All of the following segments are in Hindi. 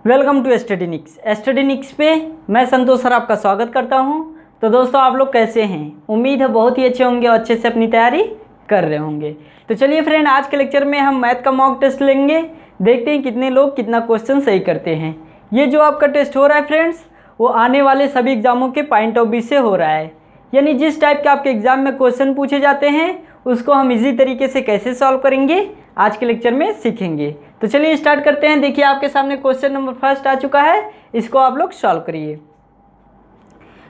वेलकम टू स्टडीनिक्स पे मैं संतोष सर आपका स्वागत करता हूं। तो दोस्तों आप लोग कैसे हैं? उम्मीद है बहुत ही अच्छे होंगे और अच्छे से अपनी तैयारी कर रहे होंगे। तो चलिए फ्रेंड, आज के लेक्चर में हम मैथ का मॉक टेस्ट लेंगे। देखते हैं कितने लोग कितना क्वेश्चन सही करते हैं। ये जो आपका टेस्ट हो रहा है फ्रेंड्स, वो आने वाले सभी एग्जामों के पॉइंट ऑफ व्यू से हो रहा है। यानी जिस टाइप के आपके एग्जाम में क्वेश्चन पूछे जाते हैं उसको हम इजी तरीके से कैसे सॉल्व करेंगे आज के लेक्चर में सीखेंगे। तो चलिए स्टार्ट करते हैं। देखिए आपके सामने क्वेश्चन नंबर फर्स्ट आ चुका है, इसको आप लोग सॉल्व करिए।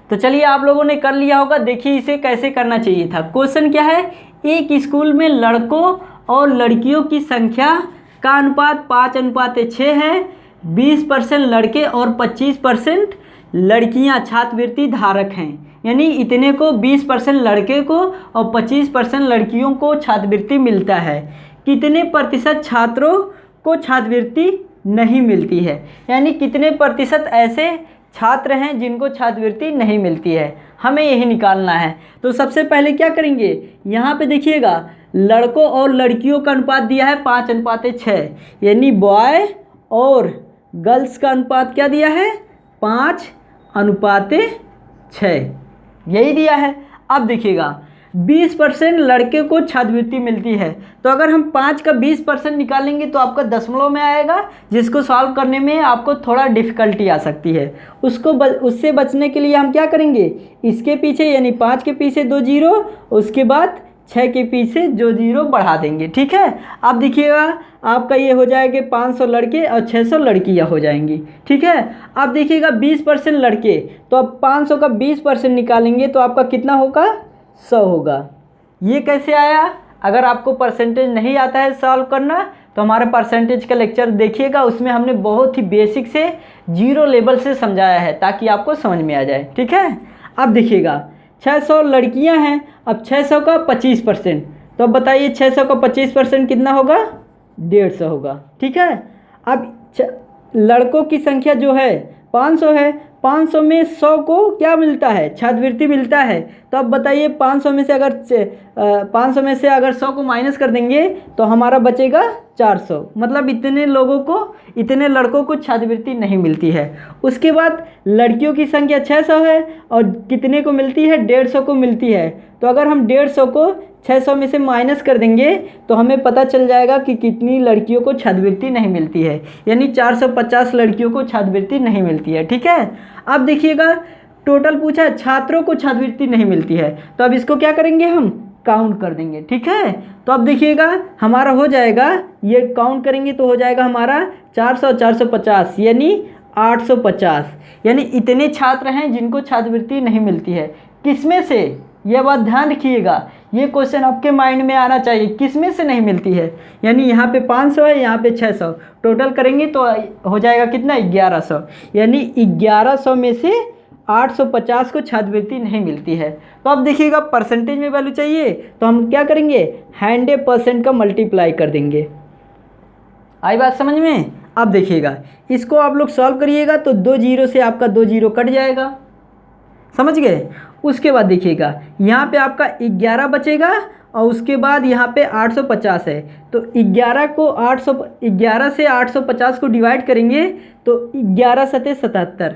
तो चलिए आप लोगों ने कर लिया होगा। देखिए इसे कैसे करना चाहिए था। क्वेश्चन क्या है, एक स्कूल में लड़कों और लड़कियों की संख्या का अनुपात 5:6 है। 20% लड़के और 25% लड़कियां छात्रवृत्ति धारक हैं। यानी इतने को 20% लड़के को और 25% लड़कियों को छात्रवृत्ति मिलता है। कितने प्रतिशत छात्रों को छात्रवृत्ति नहीं मिलती है? यानी कितने प्रतिशत ऐसे छात्र हैं जिनको छात्रवृत्ति नहीं मिलती है, हमें यही निकालना है। तो सबसे पहले क्या करेंगे, यहाँ पे देखिएगा लड़कों और लड़कियों का अनुपात दिया है 5:6, यानी बॉय और गर्ल्स का अनुपात क्या दिया है 5:6, यही दिया है। अब देखिएगा 20% लड़के को छात्रवृत्ति मिलती है, तो अगर हम 5 का 20% निकालेंगे तो आपका दशमलव में आएगा, जिसको सॉल्व करने में आपको थोड़ा डिफ़िकल्टी आ सकती है। उससे बचने के लिए हम क्या करेंगे, इसके पीछे यानी 5 के पीछे 2 जीरो, उसके बाद 6 के पीछे 2 जीरो बढ़ा देंगे। ठीक है, अब देखिएगा आपका ये हो जाएगा 500 लड़के और 600 लड़कियाँ हो जाएंगी। ठीक है, अब देखिएगा 20% लड़के, तो अब 500 का 20% निकालेंगे तो आपका कितना होगा 100 होगा। ये कैसे आया? अगर आपको परसेंटेज नहीं आता है सॉल्व करना तो हमारे परसेंटेज का लेक्चर देखिएगा, उसमें हमने बहुत ही बेसिक से जीरो लेवल से समझाया है ताकि आपको समझ में आ जाए। ठीक है, अब देखिएगा 600 लड़कियां हैं, अब 600 का 25%, तो अब बताइए 600 का 25% कितना होगा 150 होगा। ठीक है, अब लड़कों की संख्या जो है 500 है, 500 में 100 को क्या मिलता है, छात्रवृत्ति मिलता है। तो अब बताइए 500 में से अगर 100 को माइनस कर देंगे तो हमारा बचेगा 400, मतलब इतने लड़कों को छात्रवृत्ति नहीं मिलती है। उसके बाद लड़कियों की संख्या 600 है और कितने को मिलती है 150 को मिलती है। तो अगर हम 150 को 600 में से माइनस कर देंगे तो हमें पता चल जाएगा कि कितनी लड़कियों को छात्रवृत्ति नहीं मिलती है, यानी 450 लड़कियों को छात्रवृत्ति नहीं मिलती है। ठीक है, अब देखिएगा टोटल पूछा है, छात्रों को छात्रवृत्ति नहीं मिलती है, तो अब इसको क्या करेंगे, हम काउंट कर देंगे। ठीक है, तो अब देखिएगा हमारा हो जाएगा, ये काउंट करेंगे तो हो जाएगा हमारा 400 450 यानी 850, यानी इतने छात्र हैं जिनको छात्रवृत्ति नहीं मिलती है। किसमें से, यह बात ध्यान रखिएगा, ये क्वेश्चन आपके माइंड में आना चाहिए, किसमें से नहीं मिलती है। यानी यहाँ पे 500 है, यहाँ पे 600, टोटल करेंगे तो हो जाएगा कितना 1100, यानी 1100 में से 850 को छात्रवृत्ति नहीं मिलती है। तो अब देखिएगा परसेंटेज में वैल्यू चाहिए तो हम क्या करेंगे 100% का मल्टीप्लाई कर देंगे। आई बात समझ में? अब देखिएगा इसको आप लोग सॉल्व करिएगा तो 2 जीरो से आपका 2 जीरो कट जाएगा, समझ गए। उसके बाद देखिएगा यहाँ पे आपका 11 बचेगा और उसके बाद यहाँ पे 850 है, तो 11 से 850 को डिवाइड करेंगे तो 11 सते 77,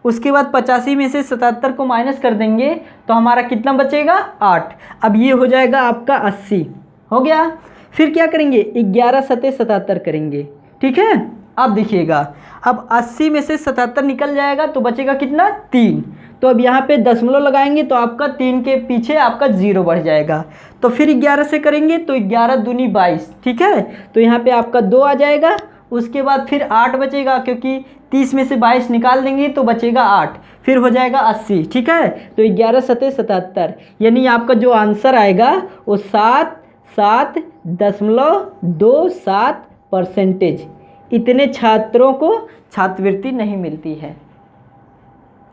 उसके बाद 85 में से 77 को माइनस कर देंगे तो हमारा कितना बचेगा 8। अब ये हो जाएगा आपका 80 हो गया। फिर क्या करेंगे 11 सते 77 करेंगे। ठीक है, अब देखिएगा अब 80 में से 77 निकल जाएगा तो बचेगा कितना 3, तो अब यहाँ पे दशमलव लगाएंगे तो आपका 3 के पीछे आपका 0 बढ़ जाएगा। तो फिर 11 से करेंगे तो 11 दूनी 22। ठीक है, तो यहाँ पे आपका 2 आ जाएगा। उसके बाद फिर 8 बचेगा, क्योंकि 30 में से 22 निकाल देंगे तो बचेगा 8, फिर हो जाएगा 80। ठीक है, तो 11 सते 77, यानी आपका जो आंसर आएगा वो 7.27%। इतने छात्रों को छात्रवृत्ति नहीं मिलती है।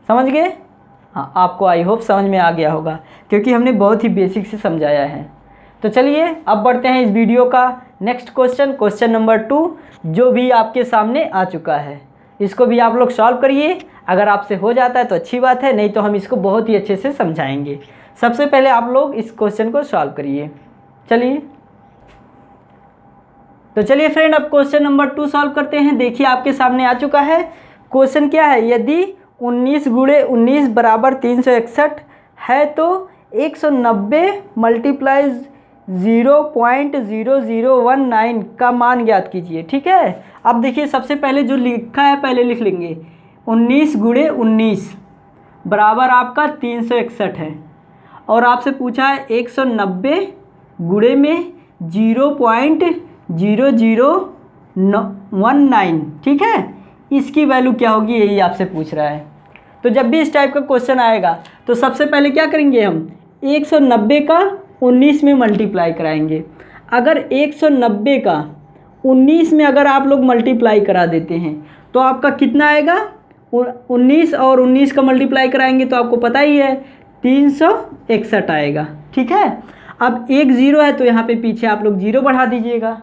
समझ गए? हाँ, आपको आई होप समझ में आ गया होगा, क्योंकि हमने बहुत ही बेसिक से समझाया है। तो चलिए अब बढ़ते हैं इस वीडियो का नेक्स्ट क्वेश्चन नंबर 2, जो भी आपके सामने आ चुका है। इसको भी आप लोग सॉल्व करिए। अगर आपसे हो जाता है तो अच्छी बात है, नहीं तो हम इसको बहुत ही अच्छे से समझाएंगे। सबसे पहले आप लोग इस क्वेश्चन को सॉल्व करिए। चलिए तो चलिए फ्रेंड, अब क्वेश्चन नंबर 2 सॉल्व करते हैं। देखिए आपके सामने आ चुका है। क्वेश्चन क्या है, यदि 19 गुणे 19 बराबर 361 है तो 190 मल्टीप्लाई 0.0019 का मान ज्ञात कीजिए। ठीक है, अब देखिए सबसे पहले जो लिखा है पहले लिख लेंगे। 19 गुणे 19 बराबर आपका 361 है, और आपसे पूछा है 190 गुणे में 0.0019। ठीक है, इसकी वैल्यू क्या होगी यही आपसे पूछ रहा है। तो जब भी इस टाइप का क्वेश्चन आएगा तो सबसे पहले क्या करेंगे, हम 190 का 19 में मल्टीप्लाई कराएंगे। अगर 190 का 19 में अगर आप लोग मल्टीप्लाई करा देते हैं तो आपका कितना आएगा, 19 और 19 का मल्टीप्लाई कराएंगे तो आपको पता ही है 361 आएगा। ठीक है, अब एक ज़ीरो है तो यहाँ पे पीछे आप लोग ज़ीरो बढ़ा दीजिएगा।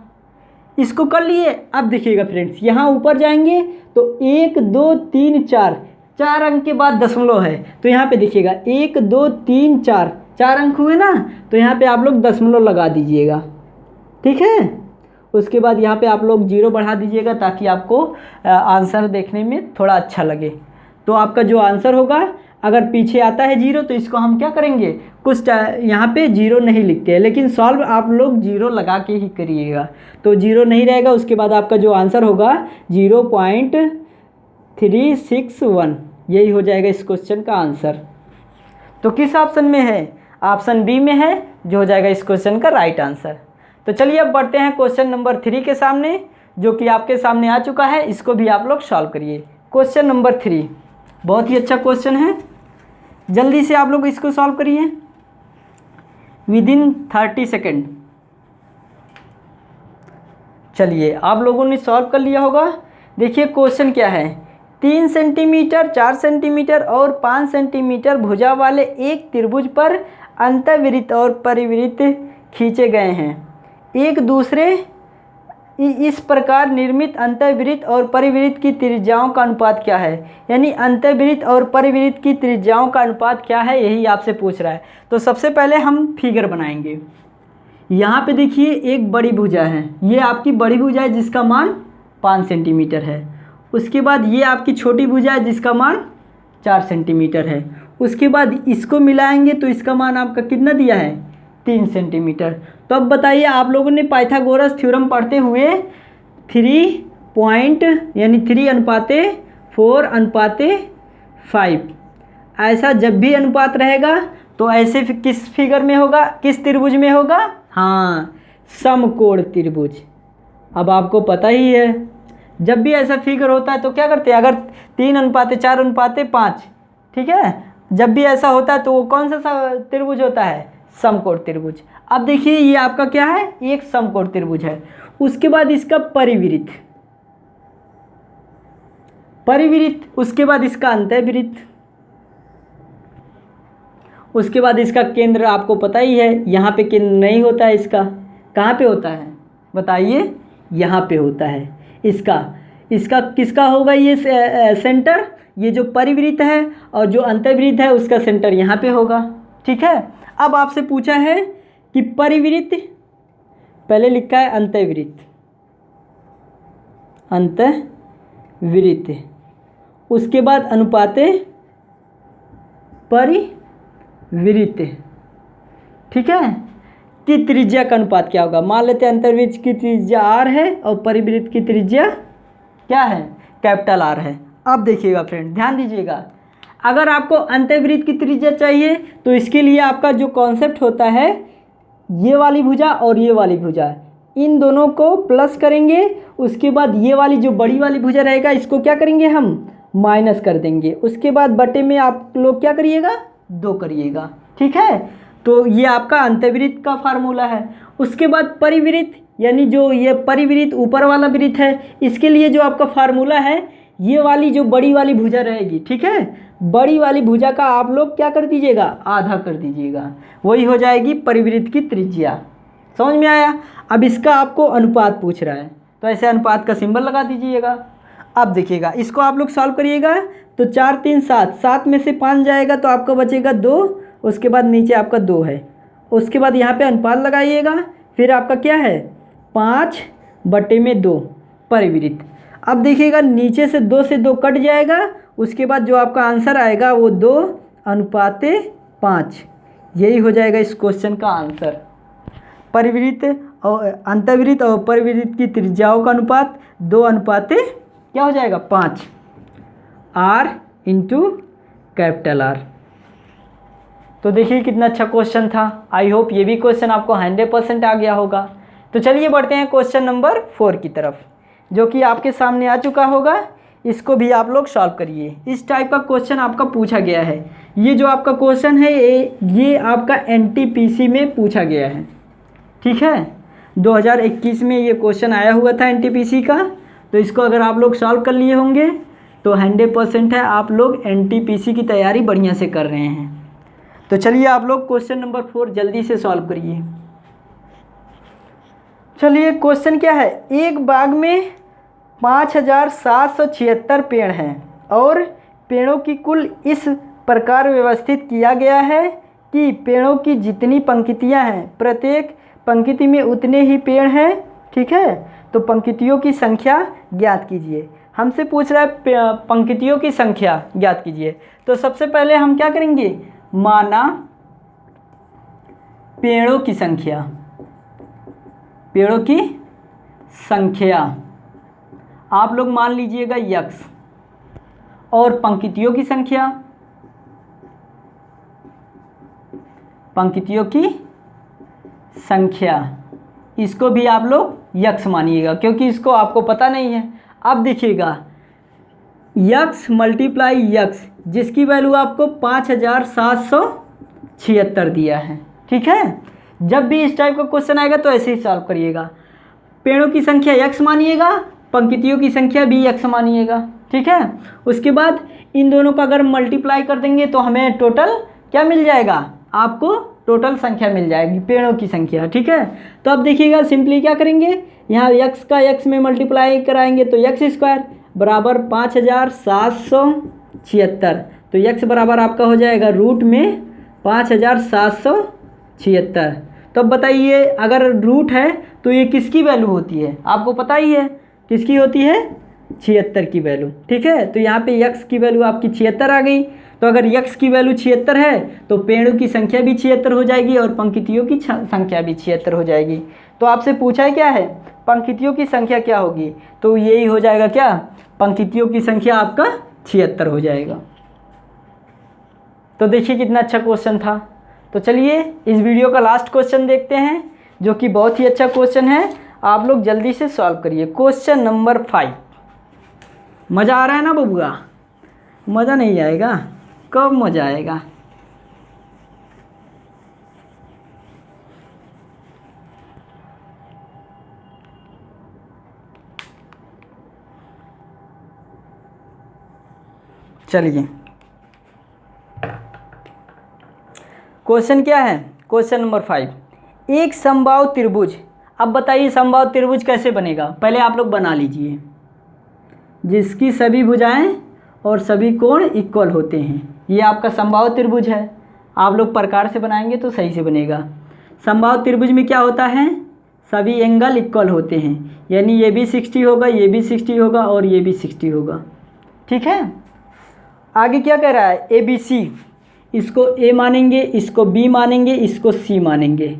इसको कर लिए। अब देखिएगा फ्रेंड्स, यहाँ ऊपर जाएंगे तो 1 2 3 4 4 अंक के बाद दशमलव है, तो यहाँ पे देखिएगा 1 2 3 4 4 अंक हुए ना, तो यहाँ पे आप लोग दशमलव लगा दीजिएगा। ठीक है, उसके बाद यहाँ पे आप लोग ज़ीरो बढ़ा दीजिएगा ताकि आपको आंसर देखने में थोड़ा अच्छा लगे। तो आपका जो आंसर होगा, अगर पीछे आता है ज़ीरो तो इसको हम क्या करेंगे, कुछ यहाँ पे ज़ीरो नहीं लिखते हैं, लेकिन सॉल्व आप लोग ज़ीरो लगा के ही करिएगा, तो ज़ीरो नहीं रहेगा। उसके बाद आपका जो आंसर होगा 0.361, यही हो जाएगा इस क्वेश्चन का आंसर। तो किस ऑप्शन में है, ऑप्शन बी में है, जो हो जाएगा इस क्वेश्चन का राइट आंसर। तो चलिए अब बढ़ते हैं क्वेश्चन नंबर 3 के सामने, जो कि आपके सामने आ चुका है। इसको भी आप लोग सॉल्व करिए। क्वेश्चन नंबर 3 बहुत ही अच्छा क्वेश्चन है, जल्दी से आप लोग इसको सॉल्व करिए विदिन 30 सेकेंड। चलिए आप लोगों ने सॉल्व कर लिया होगा। देखिए क्वेश्चन क्या है, 3 सेंटीमीटर 4 सेंटीमीटर और 5 सेंटीमीटर भुजा वाले एक त्रिभुज पर अंतःवृत्त और परिवृत्त खींचे गए हैं। एक दूसरे इस प्रकार निर्मित अंतःवृत्त और परिवृत्त की त्रिज्याओं का अनुपात क्या है, यानी अंतःवृत्त और परिवृत्त की त्रिज्याओं का अनुपात क्या है, यही आपसे पूछ रहा है। तो सबसे पहले हम फिगर बनाएंगे। यहाँ पे देखिए एक बड़ी भुजा है, ये आपकी बड़ी भुजा है जिसका मान 5 सेंटीमीटर है। उसके बाद ये आपकी छोटी भुजा है जिसका मान 4 सेंटीमीटर है। उसके बाद इसको मिलाएंगे तो इसका मान आपका कितना दिया है, 3 सेंटीमीटर। तो अब बताइए, आप लोगों ने पाइथागोरस थ्योरम पढ़ते हुए 3.4:4:5 ऐसा जब भी अनुपात रहेगा तो ऐसे किस फिगर में होगा, किस त्रिभुज में होगा, हाँ समकोण त्रिभुज। अब आपको पता ही है जब भी ऐसा फिगर होता है तो क्या करते हैं, अगर 3:4:5, ठीक है, जब भी ऐसा होता है तो वो कौन सा त्रिभुज होता है, समकोण त्रिभुज। अब देखिए ये आपका क्या है, एक समकोण त्रिभुज है। उसके बाद इसका परिवृत्त, उसके बाद इसका अंतःवृत्त, उसके बाद इसका केंद्र आपको पता ही है, यहाँ पे केंद्र नहीं होता है इसका, कहाँ पे होता है बताइए, यहाँ पे होता है। इसका किसका होगा ये सेंटर, ये जो परिवृत्त है और जो अंतःवृत्त है उसका सेंटर यहाँ पे होगा। ठीक है, अब आपसे पूछा है कि परिवृत्त, पहले लिखा है अंतःवृत्त, उसके बाद अनुपाते परिवृत्त, ठीक है, कि त्रिज्या का अनुपात क्या होगा। मान लेते हैं अंतर्वृत्त की त्रिज्या r है और परिवृत्त की त्रिज्या क्या है, कैपिटल R है। अब देखिएगा फ्रेंड, ध्यान दीजिएगा, अगर आपको अंतर्वृत्त की त्रिज्या चाहिए तो इसके लिए आपका जो कॉन्सेप्ट होता है, ये वाली भुजा और ये वाली भुजा, इन दोनों को प्लस करेंगे। उसके बाद ये वाली जो बड़ी वाली भुजा रहेगा इसको क्या करेंगे, हम माइनस कर देंगे। उसके बाद बटे में आप लोग क्या करिएगा, 2 करिएगा। ठीक है, तो ये आपका अंतर्वृत्त का फार्मूला है। उसके बाद परिवृत्त, यानी जो ये परिवृत्त ऊपर वाला वृत्त है, इसके लिए जो आपका फार्मूला है, ये वाली जो बड़ी वाली भुजा रहेगी, ठीक है, बड़ी वाली भुजा का आप लोग क्या कर दीजिएगा, आधा कर दीजिएगा, वही हो जाएगी परिवृत्त की त्रिज्या। समझ में आया। अब इसका आपको अनुपात पूछ रहा है तो ऐसे अनुपात का सिंबल लगा दीजिएगा। अब देखिएगा, इसको आप लोग सॉल्व करिएगा तो 4 3 7, 7 में से 5 जाएगा तो आपका बचेगा 2, उसके बाद नीचे आपका 2 है। उसके बाद यहाँ पे अनुपात लगाइएगा, फिर आपका क्या है 5 बटे में 2 परिवृत्त। अब देखिएगा नीचे से 2 से 2 कट जाएगा, उसके बाद जो आपका आंसर आएगा वो 2:5। यही हो जाएगा इस क्वेश्चन का आंसर। परिवृत्त और अंतर्वृत्त और परिवृत्त की त्रिज्याओं का अनुपात 2:5 क्या हो जाएगा 5, R इंटू कैपिटल R। तो देखिए कितना अच्छा क्वेश्चन था। आई होप ये भी क्वेश्चन आपको 100% आ गया होगा। तो चलिए बढ़ते हैं क्वेश्चन नंबर 4 की तरफ, जो कि आपके सामने आ चुका होगा। इसको भी आप लोग सॉल्व करिए। इस टाइप का क्वेश्चन आपका पूछा गया है। ये जो आपका क्वेश्चन है ये आपका NTPC में पूछा गया है, ठीक है। 2021 में ये क्वेश्चन आया हुआ था NTPC का। तो इसको अगर आप लोग सॉल्व कर लिए होंगे तो 100% है आप लोग NTPC की तैयारी बढ़िया से कर रहे हैं। तो चलिए आप लोग क्वेश्चन नंबर 4 जल्दी से सॉल्व करिए। चलिए क्वेश्चन क्या है, एक बाग में 5776 पेड़ हैं और पेड़ों की कुल इस प्रकार व्यवस्थित किया गया है कि पेड़ों की जितनी पंक्तियां हैं प्रत्येक पंक्ति में उतने ही पेड़ हैं, ठीक है। तो पंक्तियों की संख्या ज्ञात कीजिए। हमसे पूछ रहा है पंक्तियों की संख्या ज्ञात कीजिए। तो सबसे पहले हम क्या करेंगे, माना पेड़ों की संख्या, पेड़ों की संख्या आप लोग मान लीजिएगा x, और पंक्तियों की संख्या, पंक्तियों की संख्या इसको भी आप लोग x मानिएगा, क्योंकि इसको आपको पता नहीं है। अब देखिएगा x मल्टीप्लाई x, जिसकी वैल्यू आपको 5776 दिया है, ठीक है। जब भी इस टाइप का क्वेश्चन आएगा तो ऐसे ही सॉल्व करिएगा। पेड़ों की संख्या x मानिएगा, पंक्तियों की संख्या भी x मानिएगा, ठीक है। उसके बाद इन दोनों का अगर मल्टीप्लाई कर देंगे तो हमें टोटल क्या मिल जाएगा, आपको टोटल संख्या मिल जाएगी पेड़ों की संख्या, ठीक है। तो अब देखिएगा सिंपली क्या करेंगे, यहाँ x का x में मल्टीप्लाई कराएंगे तो x² बराबर 5776। तो x बराबर आपका हो जाएगा रूट में 5776। तो अब बताइए अगर रूट है तो ये किसकी वैल्यू होती है, आपको पता ही है किसकी होती है, 76 की वैल्यू, ठीक है। तो यहाँ पे x की वैल्यू आपकी 76 आ गई। तो अगर x की वैल्यू 76 है तो पेड़ों की संख्या भी 76 हो जाएगी और पंक्तियों की संख्या भी 76 हो जाएगी। तो आपसे पूछा है क्या है, पंक्तियों की संख्या क्या होगी, तो यही हो जाएगा क्या, पंक्तियों की संख्या आपका 76 हो जाएगा। तो देखिए कितना अच्छा क्वेश्चन था। तो चलिए इस वीडियो का लास्ट क्वेश्चन देखते हैं, जो कि बहुत ही अच्छा क्वेश्चन है। आप लोग जल्दी से सॉल्व करिए। Question number 5। मज़ा आ रहा है ना बबुआ, मज़ा नहीं आएगा, कब मज़ा आएगा। चलिए क्वेश्चन क्या है, क्वेश्चन नंबर 5। एक समबाहु त्रिभुज, अब बताइए समबाहु त्रिभुज कैसे बनेगा, पहले आप लोग बना लीजिए। जिसकी सभी भुजाएं और सभी कोण इक्वल होते हैं, ये आपका समबाहु त्रिभुज है। आप लोग प्रकार से बनाएंगे तो सही से बनेगा। समबाहु त्रिभुज में क्या होता है, सभी एंगल इक्वल होते हैं, यानी ये भी 60 होगा, ये भी 60 होगा और ये भी 60 होगा, ठीक है। आगे क्या कह रहा है, ABC, इसको A मानेंगे, इसको B मानेंगे, इसको C मानेंगे।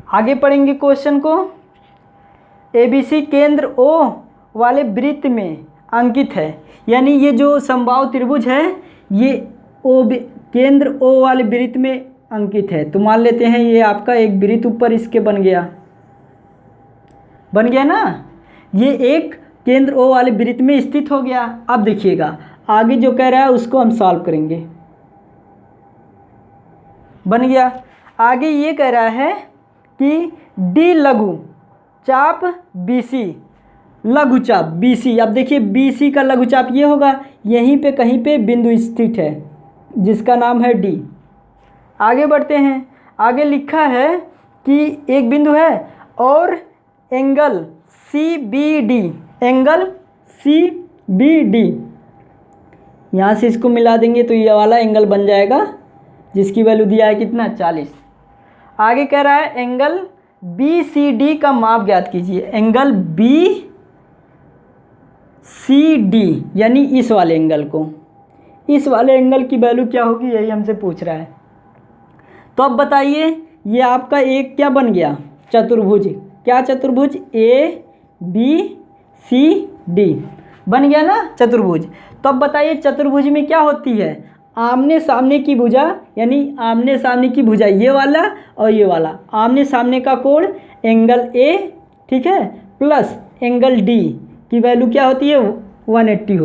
आगे पढ़ेंगे क्वेश्चन को। ABC केंद्र O वाले वृत्त में अंकित है, यानी ये जो समबाहु त्रिभुज है ये केंद्र O वाले वृत्त में अंकित है। तो मान लेते हैं ये आपका एक वृत्त ऊपर इसके बन गया ना, ये एक केंद्र O वाले वृत्त में स्थित हो गया। अब देखिएगा आगे जो कह रहा है उसको हम सॉल्व करेंगे। बन गया। आगे ये कह रहा है कि D लघु चाप BC, लघु चाप BC। अब देखिए BC का लघु चाप ये होगा, यहीं पे कहीं पे बिंदु स्थित है जिसका नाम है D। आगे बढ़ते हैं। आगे लिखा है कि एक बिंदु है और एंगल CBD, एंगल CBD, यहाँ से इसको मिला देंगे तो ये वाला एंगल बन जाएगा, जिसकी वैल्यू दिया है कितना 40। आगे कह रहा है एंगल बी सी डी का माप ज्ञात कीजिए। एंगल बी सी डी यानी इस वाले एंगल को, इस वाले एंगल की वैल्यू क्या होगी, यही हमसे पूछ रहा है। तो अब बताइए, ये आपका एक क्या बन गया, चतुर्भुज। क्या चतुर्भुज, ए बी सी डी बन गया ना चतुर्भुज। तो अब बताइए चतुर्भुज में क्या होती है, आमने सामने की भुजा, यानी आमने सामने की भुजा ये वाला और ये वाला, आमने सामने का कोण एंगल ए, ठीक है, प्लस एंगल डी की वैल्यू क्या होती है, 180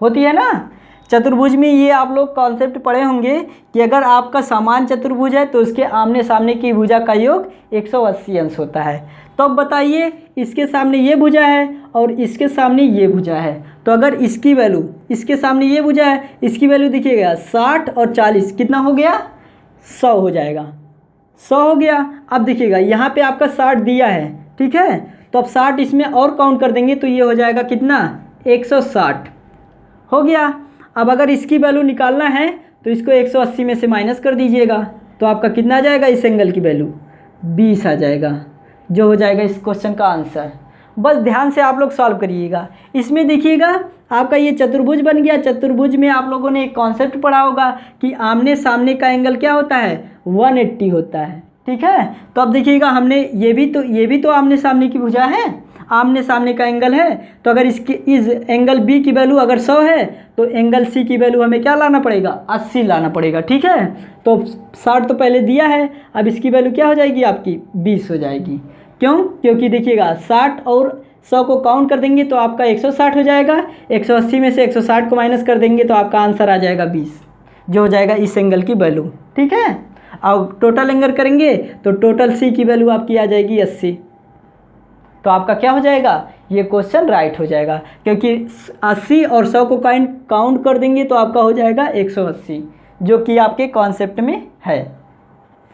होती है ना। चतुर्भुज में ये आप लोग कॉन्सेप्ट पढ़े होंगे कि अगर आपका समान चतुर्भुज है तो उसके आमने सामने की भुजा का योग 180 अंश होता है। तो अब बताइए, इसके सामने ये भुजा है और इसके सामने ये भुजा है, तो अगर इसकी वैल्यू, इसके सामने ये भुजा है, इसकी वैल्यू देखिएगा 60 और 40 कितना हो गया, 100 हो जाएगा, 100 हो गया। अब देखिएगा यहाँ पे आपका 60 दिया है, ठीक है, तो अब 60 इसमें और काउंट कर देंगे तो ये हो जाएगा कितना, 160 हो गया। अब अगर इसकी वैल्यू निकालना है तो इसको 180 में से माइनस कर दीजिएगा, तो आपका कितना आ जाएगा, इस एंगल की वैल्यू 20 आ जाएगा, जो हो जाएगा इस क्वेश्चन का आंसर। बस ध्यान से आप लोग सॉल्व करिएगा। इसमें देखिएगा आपका ये चतुर्भुज बन गया। चतुर्भुज में आप लोगों ने एक कॉन्सेप्ट पढ़ा होगा कि आमने सामने का एंगल क्या होता है, 180 होता है, ठीक है। तो अब देखिएगा हमने ये भी तो आमने सामने की भुजा है, आमने सामने का एंगल है। तो अगर इसकी इस एंगल बी की वैल्यू अगर 100 है तो एंगल सी की वैल्यू हमें क्या लाना पड़ेगा, 80 लाना पड़ेगा, ठीक है। तो 60 तो पहले दिया है, अब इसकी वैल्यू क्या हो जाएगी आपकी, 20 हो जाएगी। क्यों, क्योंकि देखिएगा 60 और 100 को काउंट कर देंगे तो आपका 160 हो जाएगा, 180 में से 160 को माइनस कर देंगे तो आपका आंसर आ जाएगा 20, जो हो जाएगा इस एंगल की वैल्यू, ठीक है। अब टोटल एंगल करेंगे तो टोटल सी की वैल्यू आपकी आ जाएगी 80। तो आपका क्या हो जाएगा, ये क्वेश्चन राइट हो जाएगा, क्योंकि 80 और 100 को काउंट कर देंगे तो आपका हो जाएगा 180, जो कि आपके कॉन्सेप्ट में है,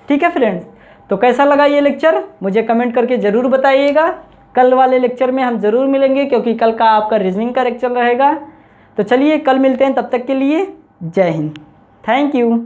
ठीक है फ्रेंड्स। तो कैसा लगा ये लेक्चर, मुझे कमेंट करके ज़रूर बताइएगा। कल वाले लेक्चर में हम ज़रूर मिलेंगे, क्योंकि कल का आपका रीजनिंग का लेक्चर रहेगा। तो चलिए कल मिलते हैं, तब तक के लिए जय हिंद, थैंक यू।